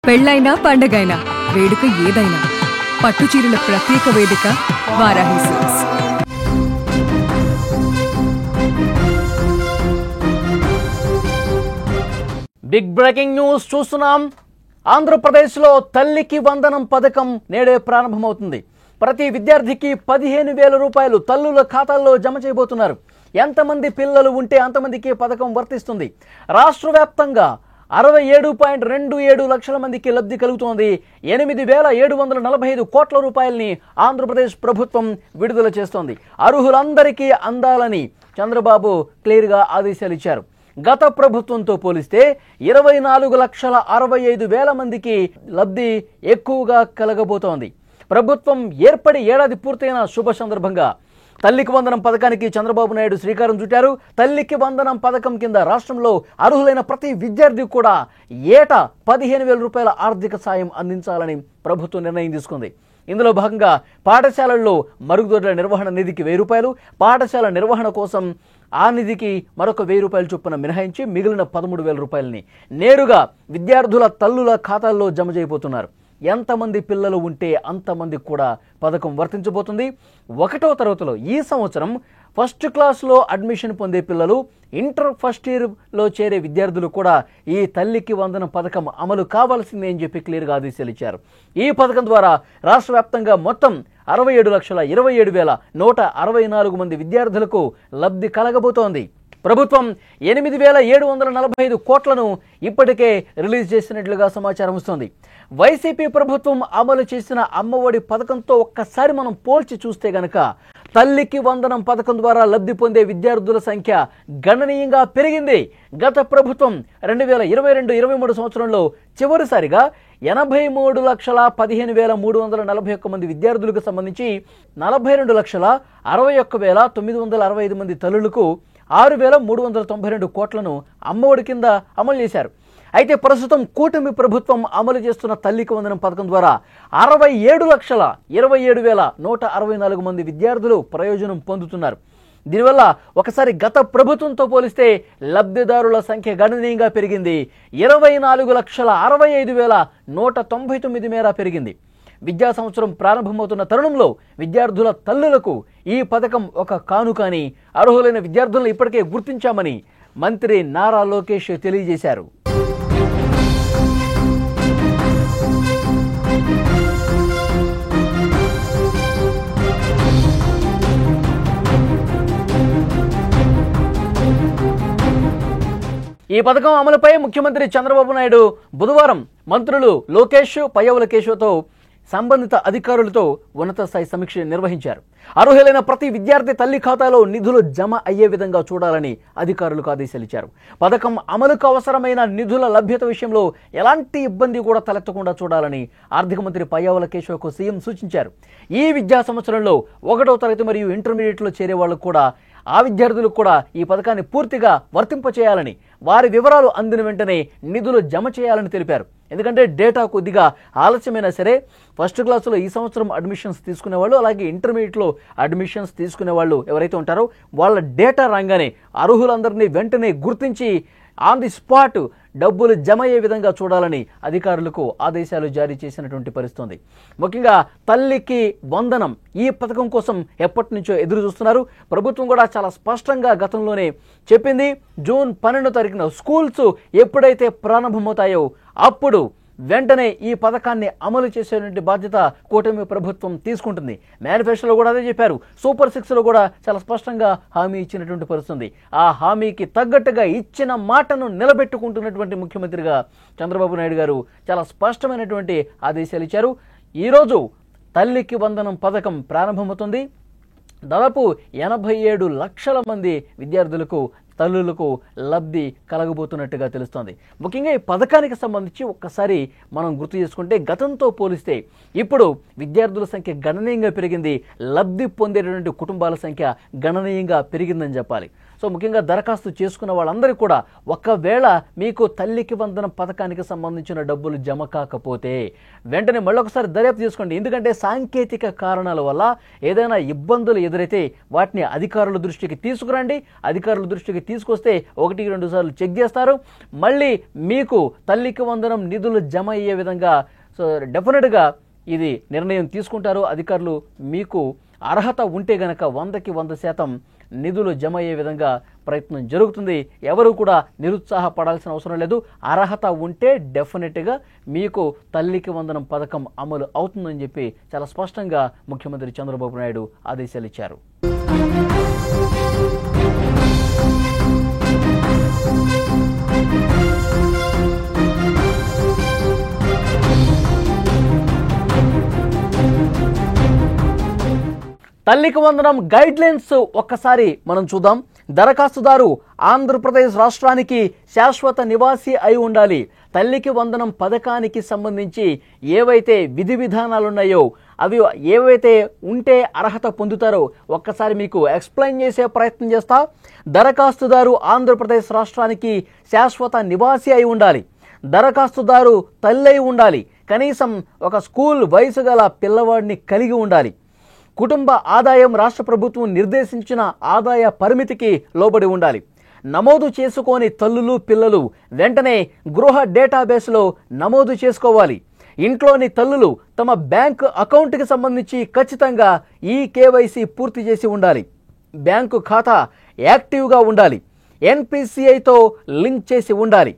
పెళ్ళైనా పండగైనా వేడుక ఏదైనా పట్టు చీరల ప్రత్యేక వేదిక Varahi silks. Big breaking news చూస్తున్నాం. ఆంధ్రప్రదేశ్లో తల్లికి వందనం పథకం నేడే ప్రారంభమవుతుంది. ప్రతి విద్యార్థికి 15,000 రూపాయలు తల్లుల ఖాతాల్లో జమ చేయబోతున్నారు. ఎంతమంది పిల్లలు ఉంటే అంతమందికి పథకం వర్తిస్తుంది. రాష్ట్ర వ్యాప్తంగా 67.27 లక్షల మందికి లబ్ధి కలుగుతోంది. 8,745 కోట్ల రూపాయలని ఆంధ్రప్రదేశ్ ప్రభుత్వం విడుదల చేస్తోంది. అర్హులందరికీ అందాలని చంద్రబాబు క్లియర్గా ఆదేశాలు ఇచ్చారు. గత ప్రభుత్వంతో పోలిస్తే 24,65,000 మందికి లబ్ధి ఎక్కువగా కలగబోతోంది. ప్రభుత్వం ఏర్పడి ఏడాది పూర్తయిన శుభ సందర్భంగా తల్లికి వందనం పథకానికి చంద్రబాబు నాయుడు శ్రీకారం చుట్టారు. తల్లికి వందనం పథకం కింద రాష్ట్రంలో అర్హులైన ప్రతి విద్యార్థికి కూడా ఏటా 15,000 రూపాయల ఆర్థిక సాయం అందించాలని ప్రభుత్వం నిర్ణయం తీసుకుంది. ఇందులో భాగంగా పాఠశాలల్లో మరుగుదొడ్ల నిర్వహణ నిధికి 1,000 రూపాయలు, పాఠశాల నిర్వహణ కోసం ఆ నిధికి మరొక 1,000 రూపాయలు చొప్పున మినహాయించి మిగిలిన 13,000 రూపాయలని నేరుగా విద్యార్థుల తల్లుల ఖాతాల్లో జమ చేయబోతున్నారు. ఎంతమంది పిల్లలు ఉంటే అంతమందికి కూడా పథకం వర్తించబోతుంది. 1వ తరగతిలో ఈ సంవత్సరం ఫస్ట్ క్లాస్లో అడ్మిషన్ పొందే పిల్లలు, ఇంటర్ ఫస్ట్ ఇయర్లో చేరే విద్యార్థులు కూడా ఈ తల్లికి వందనం పథకం అమలు కావాల్సిందే అని చెప్పి క్లియర్గా ఆదేశాలు ఇచ్చారు. ఈ పథకం ద్వారా రాష్ట్ర వ్యాప్తంగా మొత్తం 67,27,164 మంది విద్యార్థులకు లబ్ధి కలగబోతోంది. ప్రభుత్వం 8,745 కోట్లను ఇప్పటికే రిలీజ్ చేసినట్లుగా సమాచారం వస్తోంది. వైసీపీ ప్రభుత్వం అమలు చేసిన అమ్మఒడి పథకంతో ఒక్కసారి మనం పోల్చి చూస్తే గనక తల్లికి వందనం పథకం ద్వారా లబ్ధి పొందే విద్యార్థుల సంఖ్య గణనీయంగా పెరిగింది. గత ప్రభుత్వం 2022-23 సంవత్సరంలో చివరిసారిగా 83,15,341 మంది విద్యార్థులకు సంబంధించి 42,61,965 మంది తల్లులకు 6,392 కోట్లను అమ్మఒడి కింద అమలు చేశారు. అయితే ప్రస్తుతం కూటమి ప్రభుత్వం అమలు చేస్తున్న తల్లికి వందనం పథకం ద్వారా 67,27,164 మంది విద్యార్థులు ప్రయోజనం పొందుతున్నారు. దీనివల్ల ఒకసారి గత ప్రభుత్వంతో పోలిస్తే లబ్ధిదారుల సంఖ్య గణనీయంగా పెరిగింది. 24,65,199 మేర పెరిగింది. విద్యా సంవత్సరం ప్రారంభమవుతున్న తరుణంలో విద్యార్థుల తల్లులకు ఈ పథకం ఒక కానుకని అర్హులైన విద్యార్థులను ఇప్పటికే గుర్తించామని మంత్రి నారా లోకేష్ తెలియజేశారు. ఈ పథకం అమలుపై ముఖ్యమంత్రి చంద్రబాబు నాయుడు బుధవారం మంత్రులు లోకేష్, పయ్యవుల కేశవతో సంబంధిత అధికారులతో ఉన్నత స్థాయి సమీక్ష నిర్వహించారు. అర్హులైన ప్రతి విద్యార్థి తల్లి ఖాతాలో నిధులు జమ అయ్యే విధంగా చూడాలని అధికారులకు ఆదేశాలు ఇచ్చారు. పథకం అమలుకు అవసరమైన నిధుల లభ్యత విషయంలో ఎలాంటి ఇబ్బంది కూడా తలెత్తకుండా చూడాలని ఆర్థిక మంత్రి పయ్యవుల కేశవకు సీఎం సూచించారు. ఈ విద్యా సంవత్సరంలో 1వ తరగతి మరియు ఇంటర్మీడియట్లో చేరే వాళ్లకు కూడా ఆ విద్యార్థులకు కూడా ఈ పథకాన్ని పూర్తిగా వర్తింపచేయాలని, వారి వివరాలు అందిన వెంటనే నిధులు జమ చేయాలని తెలిపారు. ఎందుకంటే డేటా కొద్దిగా ఆలస్యమైనా సరే ఫస్ట్ క్లాసులో ఈ సంవత్సరం అడ్మిషన్స్ తీసుకునే వాళ్ళు, అలాగే ఇంటర్మీడియట్లో అడ్మిషన్స్ తీసుకునే వాళ్ళు ఎవరైతే ఉంటారో వాళ్ళ డేటా రాగానే అర్హులందరినీ వెంటనే గుర్తించి ఆన్ ది స్పాట్ డబ్బులు జమ అయ్యే విధంగా చూడాలని అధికారులకు ఆదేశాలు జారీ చేసినటువంటి పరిస్థితి. ముఖ్యంగా తల్లికి వందనం ఈ పథకం కోసం ఎప్పటి నుంచో ఎదురు చూస్తున్నారు. ప్రభుత్వం కూడా చాలా స్పష్టంగా గతంలోనే చెప్పింది, జూన్ 12వ తారీఖున స్కూల్స్ ఎప్పుడైతే ప్రారంభమవుతాయో అప్పుడు వెంటనే ఈ పథకాన్ని అమలు చేసేటువంటి బాధ్యత కూటమి ప్రభుత్వం తీసుకుంటుంది. మేనిఫెస్టోలో కూడా అదే చెప్పారు. సూపర్ 6లో కూడా చాలా స్పష్టంగా హామీ ఇచ్చినటువంటి పరిస్థితి. ఆ హామీకి తగ్గట్టుగా ఇచ్చిన మాటను నిలబెట్టుకుంటున్నటువంటి ముఖ్యమంత్రిగా చంద్రబాబు నాయుడు గారు చాలా స్పష్టమైనటువంటి ఆదేశాలు ఇచ్చారు. ఈరోజు తల్లికి వందనం పథకం ప్రారంభమవుతుంది. దాదాపు 87 లక్షల మంది విద్యార్థులకు తల్లులకు లబ్ధి కలగబోతున్నట్టుగా తెలుస్తోంది. ముఖ్యంగా ఈ పథకానికి సంబంధించి ఒక్కసారి మనం గుర్తు చేసుకుంటే గతంతో పోలిస్తే ఇప్పుడు విద్యార్థుల సంఖ్య గణనీయంగా పెరిగింది. లబ్ధి పొందేటటువంటి కుటుంబాల సంఖ్య గణనీయంగా పెరిగిందని చెప్పాలి. సో ముఖ్యంగా దరఖాస్తు చేసుకున్న వాళ్ళందరికీ కూడా ఒకవేళ మీకు తల్లికి వందనం పథకానికి సంబంధించిన డబ్బులు జమ కాకపోతే వెంటనే మళ్ళొకసారి దర్యాప్తు చేసుకోండి. ఎందుకంటే సాంకేతిక కారణాల వల్ల ఏదైనా ఇబ్బందులు ఎదురైతే వాటిని అధికారుల దృష్టికి తీసుకురండి. అధికారుల దృష్టికి తీసుకొస్తే 1-2 సార్లు చెక్ చేస్తారు. మళ్ళీ మీకు తల్లికి వందనం నిధులు జమ అయ్యే విధంగా డెఫినెట్గా ఇది నిర్ణయం తీసుకుంటారు అధికారులు. మీకు అర్హత ఉంటే గనక 100% నిధులు జమ అయ్యే విధంగా ప్రయత్నం జరుగుతుంది. ఎవరు కూడా నిరుత్సాహపడాల్సిన అవసరం లేదు. అర్హత ఉంటే డెఫినెట్గా మీకు తల్లికి వందనం పథకం అమలు అవుతుందని చెప్పి చాలా స్పష్టంగా ముఖ్యమంత్రి చంద్రబాబు నాయుడు ఆదేశాలు ఇచ్చారు. తల్లికి వందనం గైడ్లైన్స్ ఒక్కసారి మనం చూద్దాం. దరఖాస్తుదారు ఆంధ్రప్రదేశ్ రాష్ట్రానికి శాశ్వత నివాసి అయి ఉండాలి. తల్లికి వందనం పథకానికి సంబంధించి ఏవైతే విధి విధానాలున్నాయో అవి ఏవైతే ఉంటే అర్హత పొందుతారో ఒక్కసారి మీకు ఎక్స్ప్లెయిన్ చేసే ప్రయత్నం చేస్తా. దరఖాస్తుదారు ఆంధ్రప్రదేశ్ రాష్ట్రానికి శాశ్వత నివాసి అయి ఉండాలి. దరఖాస్తుదారు తల్లి అయి ఉండాలి. కనీసం ఒక స్కూల్ వయసు గల పిల్లవాడిని కలిగి ఉండాలి. కుటుంబ ఆదాయం రాష్ట్ర ప్రభుత్వం నిర్దేశించిన ఆదాయ పరిమితికి లోబడి ఉండాలి. నమోదు చేసుకోని తల్లులు పిల్లలు వెంటనే గృహ డేటాబేస్లో నమోదు చేసుకోవాలి. ఇంట్లోని తల్లులు తమ బ్యాంకు అకౌంట్కి సంబంధించి ఖచ్చితంగా ఈ కేవైసీ పూర్తి చేసి ఉండాలి. బ్యాంకు ఖాతా యాక్టివ్గా ఉండాలి. ఎన్పిసిఐతో లింక్ చేసి ఉండాలి.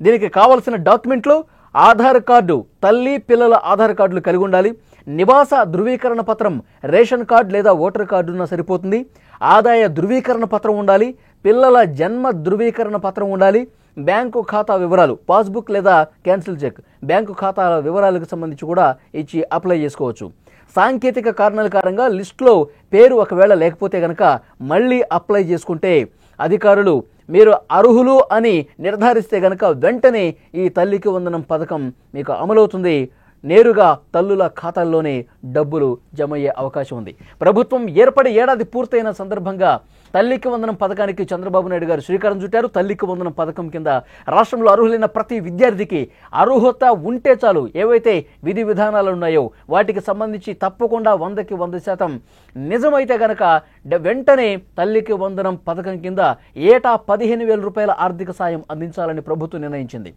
దీనికి కావలసిన డాక్యుమెంట్లు ఆధార్ కార్డు, తల్లి పిల్లల ఆధార్ కార్డులు కలిగి ఉండాలి. నివాస ధృవీకరణ పత్రం, రేషన్ కార్డు లేదా ఓటర్ కార్డు ఉన్నా సరిపోతుంది. ఆదాయ ధృవీకరణ పత్రం ఉండాలి. పిల్లల జన్మ ధృవీకరణ పత్రం ఉండాలి. బ్యాంకు ఖాతా వివరాలు, పాస్బుక్ లేదా క్యాన్సిల్ చెక్, బ్యాంకు ఖాతాల వివరాలకు సంబంధించి కూడా ఇచ్చి అప్లై చేసుకోవచ్చు. సాంకేతిక కారణాల కారణంగా లిస్టులో పేరు ఒకవేళ లేకపోతే కనుక మళ్ళీ అప్లై చేసుకుంటే అధికారులు మీరు అర్హులు అని నిర్ధారిస్తే గనక వెంటనే ఈ తల్లికి వందనం పథకం మీకు అమలవుతుంది. నేరుగా తల్లుల ఖాతాల్లోనే డబ్బులు జమ అయ్యే అవకాశం ఉంది. ప్రభుత్వం ఏర్పడి ఏడాది పూర్తయిన సందర్భంగా తల్లికి వందనం పథకానికి చంద్రబాబు నాయుడు గారు శ్రీకారం చుట్టారు. తల్లికి వందనం పథకం కింద రాష్ట్రంలో అర్హులైన ప్రతి విద్యార్థికి అర్హత ఉంటే చాలు. ఏవైతే విధి విధానాలు ఉన్నాయో వాటికి సంబంధించి తప్పకుండా 100% నిజమైతే గనక వెంటనే తల్లికి వందనం పథకం కింద ఏటా 15,000 రూపాయల ఆర్థిక సాయం అందించాలని ప్రభుత్వం నిర్ణయించింది.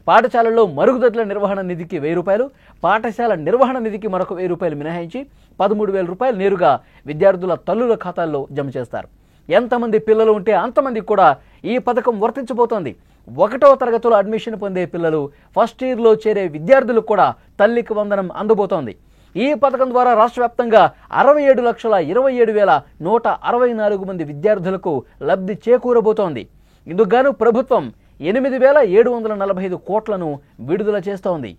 పాఠశాలల్లో మరుగుదొడ్ల నిర్వహణ నిధికి 1,000 రూపాయలు, పాఠశాల నిర్వహణ నిధికి మరొక 1,000 రూపాయలు మినహాయించి 13,000 రూపాయలు నేరుగా విద్యార్థుల తల్లుల ఖాతాల్లో జమ చేస్తారు. ఎంతమంది పిల్లలు ఉంటే అంతమందికి కూడా ఈ పథకం వర్తించబోతోంది. 1వ తరగతిలో అడ్మిషన్ పొందే పిల్లలు, ఫస్ట్ ఇయర్లో చేరే విద్యార్థులకు కూడా తల్లికి వందనం అందబోతోంది. ఈ పథకం ద్వారా రాష్ట్ర వ్యాప్తంగా 67,27,164 మంది విద్యార్థులకు లబ్ధి చేకూరబోతోంది. ఇందుకు గాను ప్రభుత్వం 8,745 కోట్లను విడుదల చేస్తోంది.